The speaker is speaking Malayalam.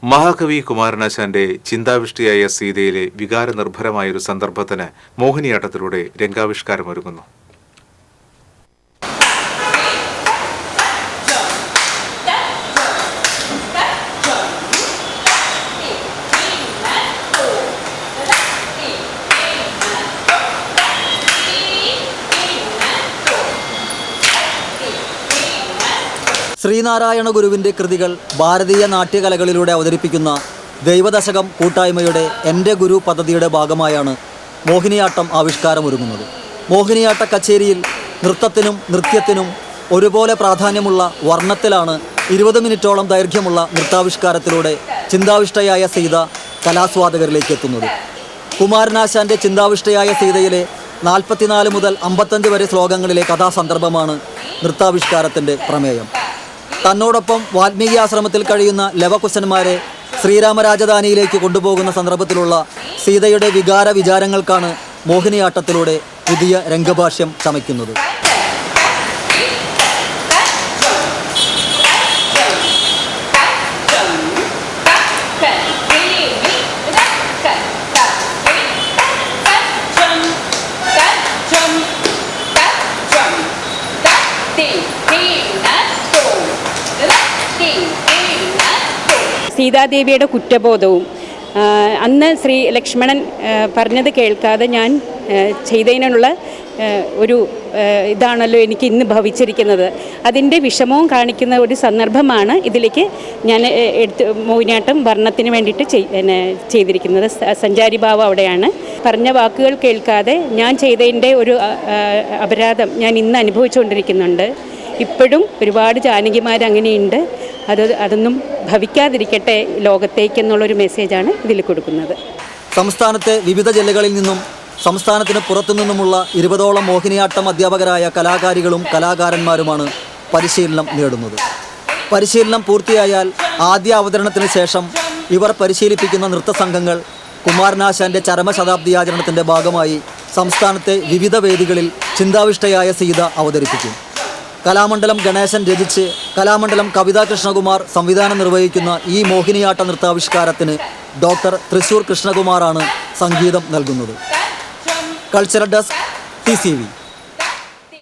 മഹാകവി കുമാരനാശാന്റെ ചിന്താവിഷ്ടിയായ സീതയിലെ വികാരനിർഭരമായൊരു സന്ദർഭത്തിന് മോഹിനിയാട്ടത്തിലൂടെ രംഗാവിഷ്കാരമൊരുങ്ങുന്നു. ശ്രീനാരായണ ഗുരുവിൻ്റെ കൃതികൾ ഭാരതീയ നാട്യകലകളിലൂടെ അവതരിപ്പിക്കുന്ന ദൈവദശകം കൂട്ടായ്മയുടെ എൻ്റെ ഗുരു പദ്ധതിയുടെ ഭാഗമായാണ് മോഹിനിയാട്ടം ആവിഷ്കാരമൊരുങ്ങുന്നത്. മോഹിനിയാട്ട കച്ചേരിയിൽ നൃത്തത്തിനും നൃത്യത്തിനും ഒരുപോലെ പ്രാധാന്യമുള്ള വർണ്ണത്തിലാണ് 20 മിനിറ്റോളം ദൈർഘ്യമുള്ള നൃത്താവിഷ്കാരത്തിലൂടെ ചിന്താവിഷ്ടയായ സീത കലാസ്വാദകരിലേക്ക് എത്തുന്നത്. കുമാരനാശാൻ്റെ ചിന്താവിഷ്ടയായ സീതയിലെ 44 മുതൽ 55 വരെ ശ്ലോകങ്ങളിലെ കഥാസന്ദർഭമാണ് നൃത്താവിഷ്കാരത്തിൻ്റെ പ്രമേയം. തന്നോടൊപ്പം വാൽമീകി ആശ്രമത്തിൽ കഴിയുന്ന ലവകുശന്മാരെ ശ്രീരാമരാജധാനിയിലേക്ക് കൊണ്ടുപോകുന്ന സന്ദർഭത്തിലുള്ള സീതയുടെ വിചാരങ്ങൾക്കാണ് മോഹിനിയാട്ടത്തിലൂടെ പുതിയ രംഗഭാഷ്യം ചമയ്ക്കുന്നത്. സീതാദേവിയുടെ കുറ്റബോധവും അന്ന് ശ്രീ ലക്ഷ്മണൻ പറഞ്ഞത് കേൾക്കാതെ ഞാൻ ചെയ്തതിനുള്ള ഒരു ഇതാണല്ലോ എനിക്ക് ഇന്ന് ഭവിച്ചിരിക്കുന്നത്. അതിൻ്റെ വിഷമവും കാണിക്കുന്ന ഒരു സന്ദർഭമാണ് ഇതിലേക്ക് ഞാൻ മോഹിനിയാട്ടം വർണ്ണത്തിന് വേണ്ടിയിട്ട് ചെയ്തിരിക്കുന്നത്. സഞ്ചാരി ഭാവം അവിടെയാണ്. പറഞ്ഞ വാക്കുകൾ കേൾക്കാതെ ഞാൻ ചെയ്തതിൻ്റെ ഒരു അപരാധം ഞാൻ ഇന്ന് അനുഭവിച്ചുകൊണ്ടിരിക്കുന്നുണ്ട്. ഇപ്പോഴും ഒരുപാട് ജാനകിമാർ അങ്ങനെയുണ്ട്. അതൊന്നും ഭവിക്കാതിരിക്കട്ടെ ലോകത്തേക്കെന്നുള്ളൊരു മെസ്സേജാണ് ഇതിൽ കൊടുക്കുന്നത്. സംസ്ഥാനത്തെ വിവിധ ജില്ലകളിൽ നിന്നും സംസ്ഥാനത്തിന് പുറത്തു നിന്നുമുള്ള 20ഓളം മോഹിനിയാട്ടം അധ്യാപകരായ കലാകാരികളും കലാകാരന്മാരുമാണ് പരിശീലനം നേടുന്നത്. പരിശീലനം പൂർത്തിയായാൽ ആദ്യ അവതരണത്തിന് ശേഷം ഇവർ പരിശീലിപ്പിക്കുന്ന നൃത്തസംഘങ്ങൾ കുമാരനാശാൻ്റെ ചരമശതാബ്ദി ആചരണത്തിൻ്റെ ഭാഗമായി സംസ്ഥാനത്തെ വിവിധ വേദികളിൽ ചിന്താവിഷ്ടയായ സീത അവതരിപ്പിക്കും. കലാമണ്ഡലം ഗണേശൻ രചിച്ച് കലാമണ്ഡലം കവിതാ കൃഷ്ണകുമാർ സംവിധാനം നിർവഹിക്കുന്ന ഈ മോഹിനിയാട്ട നൃത്താവിഷ്കാരത്തിന് ഡോക്ടർ തൃശൂർ കൃഷ്ണകുമാറാണ് സംഗീതം നൽകുന്നത്. Cultural desk TCV.